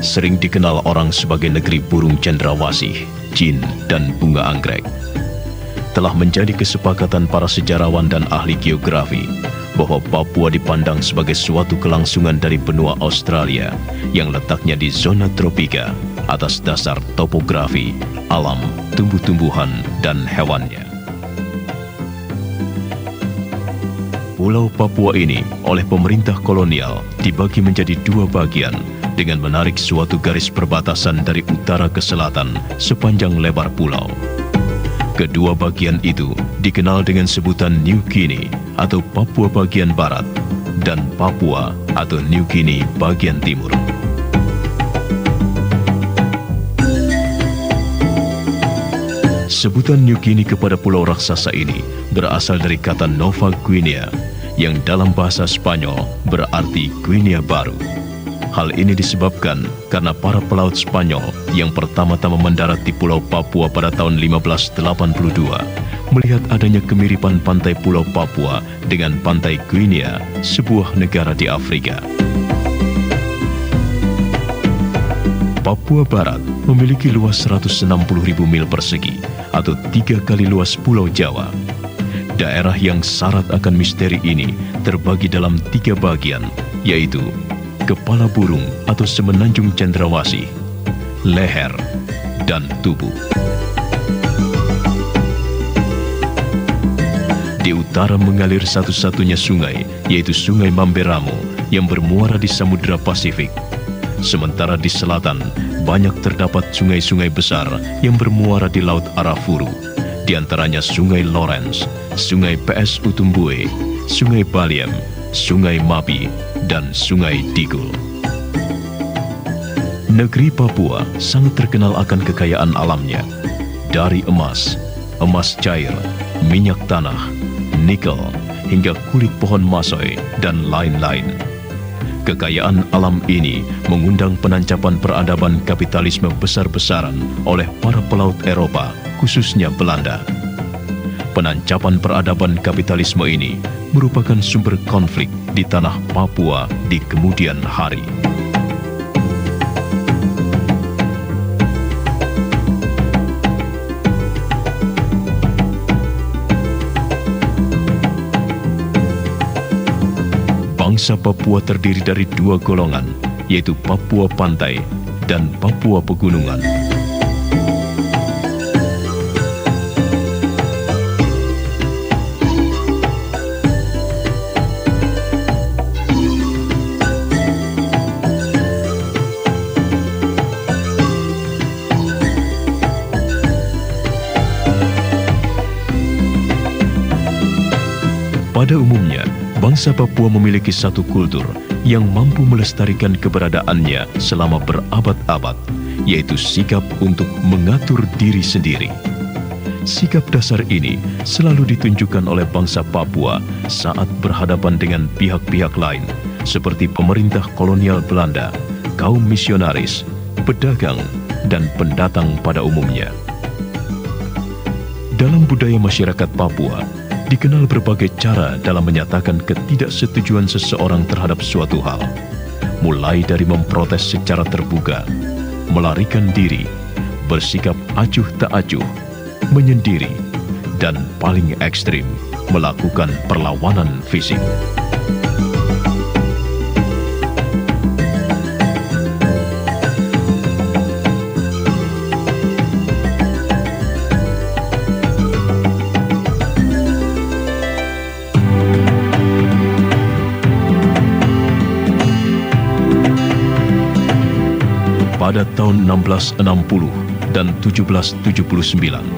sering dikenal orang sebagai negeri burung cendrawasih, jin, dan bunga anggrek. Telah menjadi kesepakatan para sejarawan dan ahli geografi bahwa Papua dipandang sebagai suatu kelangsungan dari benua Australia yang letaknya di zona tropika atas dasar topografi, alam, tumbuh-tumbuhan, dan hewannya. Pulau Papua ini oleh pemerintah kolonial dibagi menjadi dua bagian dengan menarik suatu garis perbatasan dari utara ke selatan sepanjang lebar pulau. Kedua bagian itu dikenal dengan sebutan New Guinea atau Papua bagian barat dan Papua atau New Guinea bagian timur. Sebutan New Guinea kepada pulau raksasa ini berasal dari kata Nova Guinea yang dalam bahasa Spanyol berarti Guinea Baru. Hal ini disebabkan karena para pelaut Spanyol yang pertama-tama mendarat di Pulau Papua pada tahun 1582 melihat adanya kemiripan pantai Pulau Papua dengan pantai Guinea, sebuah negara di Afrika. Papua Barat memiliki luas 160.000 mil persegi atau 3 kali luas Pulau Jawa. Daerah yang syarat akan misteri ini terbagi dalam 3 bagian, yaitu kepala burung atau semenanjung cendrawasih, leher, dan tubuh. Di utara mengalir satu-satunya sungai, yaitu Sungai Mamberamo yang bermuara di Samudra Pasifik. Sementara di selatan, banyak terdapat sungai-sungai besar yang bermuara di Laut Arafuru, di antaranya Sungai Lawrence, Sungai PS Utumbue, Sungai Baliem, Sungai Mabi, dan Sungai Digul. Negeri Papua sangat terkenal akan kekayaan alamnya, dari emas, emas cair, minyak tanah, nikel, hingga kulit pohon masoi, dan lain-lain. Kekayaan alam ini mengundang penancapan peradaban kapitalisme besar-besaran oleh para pelaut Eropa, khususnya Belanda. Penancapan peradaban kapitalisme ini merupakan sumber konflik di tanah Papua di kemudian hari. Bangsa Papua terdiri dari 2 golongan, yaitu Papua Pantai dan Papua Pegunungan. Pada umumnya, bangsa Papua memiliki satu kultur yang mampu melestarikan keberadaannya selama berabad-abad, yaitu sikap untuk mengatur diri sendiri. Sikap dasar ini selalu ditunjukkan oleh bangsa Papua saat berhadapan dengan pihak-pihak lain, seperti pemerintah kolonial Belanda, kaum misionaris, pedagang, dan pendatang pada umumnya. Dalam budaya masyarakat Papua, dikenal berbagai cara dalam menyatakan ketidaksetujuan seseorang terhadap suatu hal, mulai dari memprotes secara terbuka, melarikan diri, bersikap acuh tak acuh, menyendiri, dan paling ekstrim, melakukan perlawanan fisik. Pada tahun 1660 dan 1779,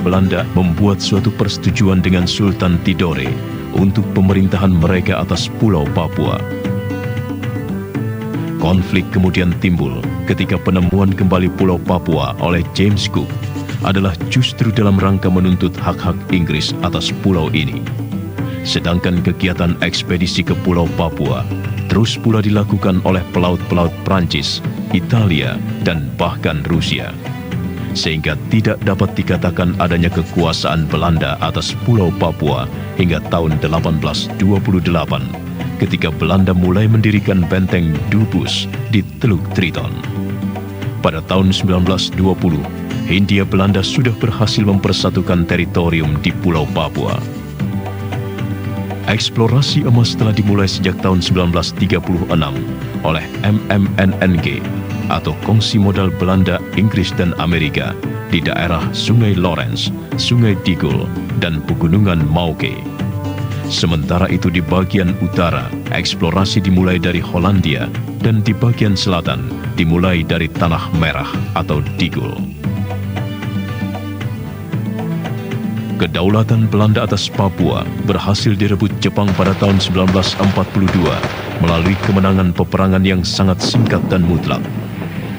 Belanda membuat suatu persetujuan dengan Sultan Tidore untuk pemerintahan mereka atas Pulau Papua. Konflik kemudian timbul ketika penemuan kembali Pulau Papua oleh James Cook adalah justru dalam rangka menuntut hak-hak Inggris atas pulau ini. Sedangkan kegiatan ekspedisi ke Pulau Papua terus pula dilakukan oleh pelaut-pelaut Prancis, Italia, dan bahkan Rusia. Sehingga tidak dapat dikatakan adanya kekuasaan Belanda atas Pulau Papua hingga tahun 1828 ketika Belanda mulai mendirikan benteng Dubus di Teluk Triton. pada tahun 1920, Hindia Belanda sudah berhasil mempersatukan teritorium di Pulau Papua. Eksplorasi emas telah dimulai sejak tahun 1936 oleh MMNNG atau Kongsi Modal Belanda, Inggris, dan Amerika di daerah Sungai Lawrence, Sungai Digul, dan Pegunungan Mauke. Sementara itu di bagian utara, eksplorasi dimulai dari Hollandia dan di bagian selatan dimulai dari Tanah Merah atau Digul. Kedaulatan Belanda atas Papua berhasil direbut Jepang pada tahun 1942 melalui kemenangan peperangan yang sangat singkat dan mutlak.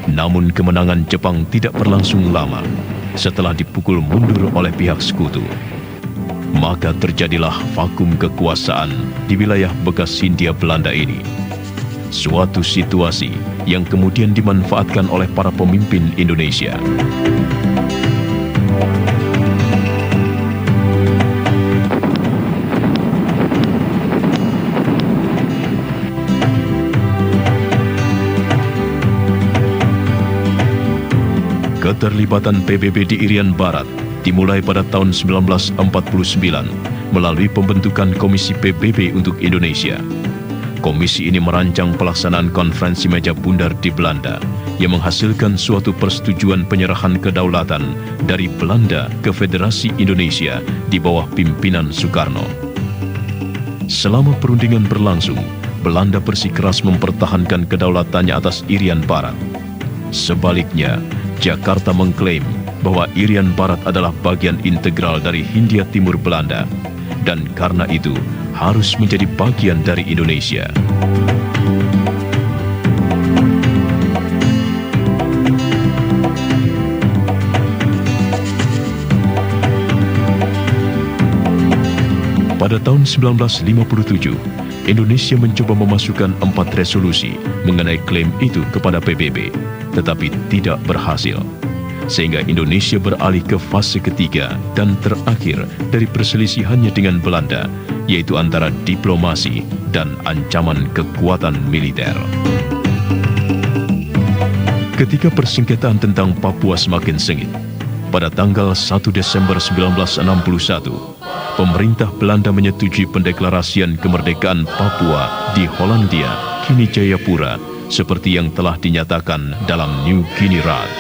Namun kemenangan Jepang tidak berlangsung lama setelah dipukul mundur oleh pihak sekutu. Maka terjadilah vakum kekuasaan di wilayah bekas Hindia Belanda ini. Suatu situasi yang kemudian dimanfaatkan oleh para pemimpin Indonesia. Keterlibatan PBB di Irian Barat dimulai pada tahun 1949 melalui pembentukan Komisi PBB untuk Indonesia. Komisi ini merancang pelaksanaan konferensi meja bundar di Belanda yang menghasilkan suatu persetujuan penyerahan kedaulatan dari Belanda ke Federasi Indonesia di bawah pimpinan Soekarno. Selama perundingan berlangsung, Belanda bersikeras mempertahankan kedaulatannya atas Irian Barat. Sebaliknya, Jakarta mengklaim bahwa Irian Barat adalah bagian integral dari Hindia Timur Belanda dan karena itu harus menjadi bagian dari Indonesia. Pada tahun 1957, Indonesia mencoba memasukkan 4 resolusi mengenai klaim itu kepada PBB, tetapi tidak berhasil. Sehingga Indonesia beralih ke fase ketiga dan terakhir dari perselisihannya dengan Belanda, yaitu antara diplomasi dan ancaman kekuatan militer. Ketika persengketaan tentang Papua semakin sengit, pada tanggal 1 Desember 1961, pemerintah Belanda menyetujui pendeklarasian kemerdekaan Papua di Hollandia, kini Jayapura, seperti yang telah dinyatakan dalam New Guinea Rad.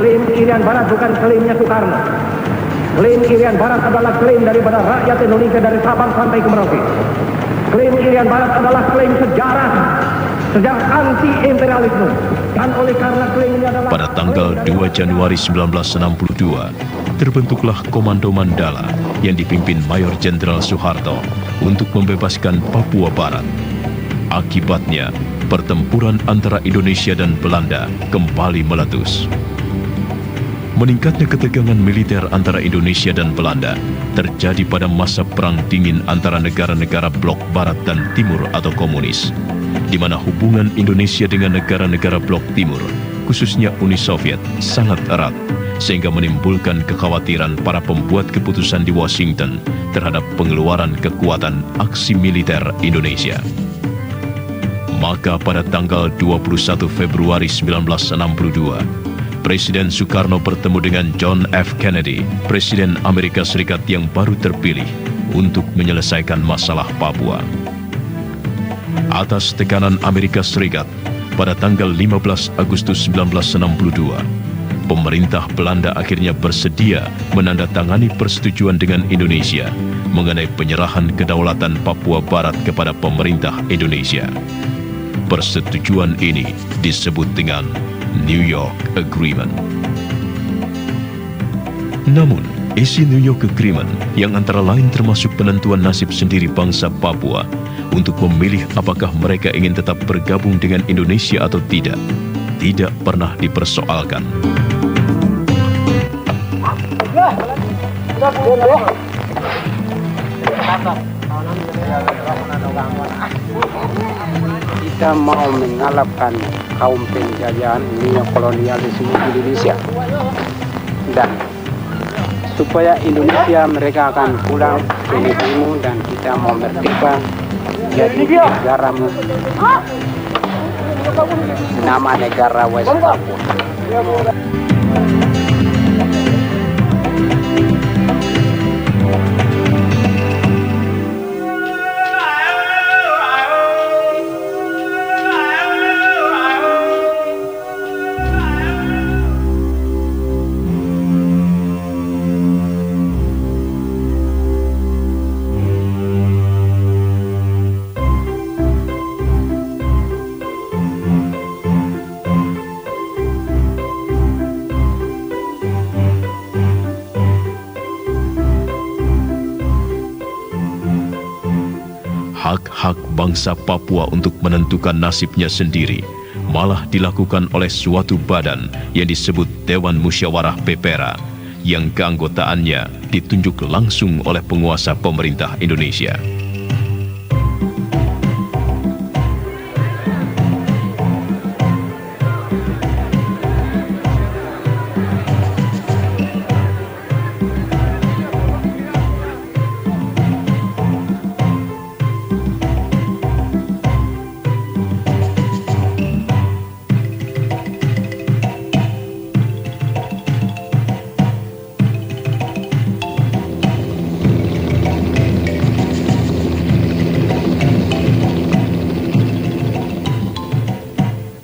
Klaim Irian Barat bukan klaimnya Soekarno. Klaim Irian Barat adalah klaim daripada rakyat Indonesia dari Sabang sampai ke Merauke. Klaim Irian Barat adalah klaim sejarah anti-imperialisme. Dan oleh karena klaim ini adalah... Pada tanggal 2 Januari 1962, terbentuklah Komando Mandala yang dipimpin Mayor Jenderal Soeharto untuk membebaskan Papua Barat. Akibatnya, pertempuran antara Indonesia dan Belanda kembali meletus. Meningkatnya ketegangan militer antara Indonesia dan Belanda terjadi pada masa Perang Dingin antara negara-negara blok Barat dan Timur atau komunis, di mana hubungan Indonesia dengan negara-negara blok Timur, khususnya Uni Soviet, sangat erat, sehingga menimbulkan kekhawatiran para pembuat keputusan di Washington terhadap pengeluaran kekuatan aksi militer Indonesia. Maka pada tanggal 21 Februari 1962, Presiden Soekarno bertemu dengan John F. Kennedy, Presiden Amerika Serikat yang baru terpilih, untuk menyelesaikan masalah Papua. Atas tekanan Amerika Serikat, pada tanggal 15 Agustus 1962, pemerintah Belanda akhirnya bersedia menandatangani persetujuan dengan Indonesia mengenai penyerahan kedaulatan Papua Barat kepada pemerintah Indonesia. Persetujuan ini disebut dengan New York Agreement. Namun, Isi New York Agreement yang antara lain termasuk penentuan nasib sendiri bangsa Papua untuk memilih apakah mereka ingin tetap bergabung dengan Indonesia atau tidak pernah dipersoalkan. Kita mau mengalahkan kaum penjajahan neokolonialisme Indonesia, dan supaya Indonesia mereka akan pulang ke negerimu dan kita mau merdeka jadi negara nama negara West Papua. Hak-hak bangsa Papua untuk menentukan nasibnya sendiri malah dilakukan oleh suatu badan yang disebut Dewan Musyawarah Pepera yang keanggotaannya ditunjuk langsung oleh penguasa pemerintah Indonesia.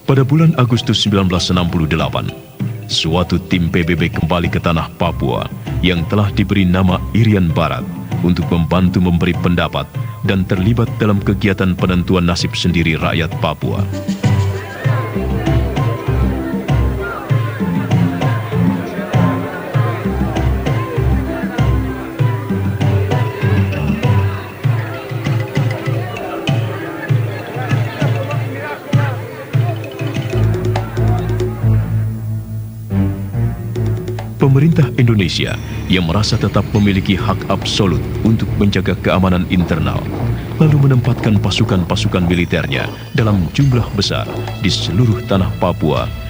Pada bulan Agustus 1968, suatu tim PBB kembali ke tanah Papua yang telah diberi nama Irian Barat untuk membantu memberi pendapat dan terlibat dalam kegiatan penentuan nasib sendiri rakyat Papua. Pemerintah Indonesia yang merasa tetap memiliki hak absolut untuk menjaga keamanan internal, lalu menempatkan pasukan-pasukan militernya dalam jumlah besar di seluruh tanah Papua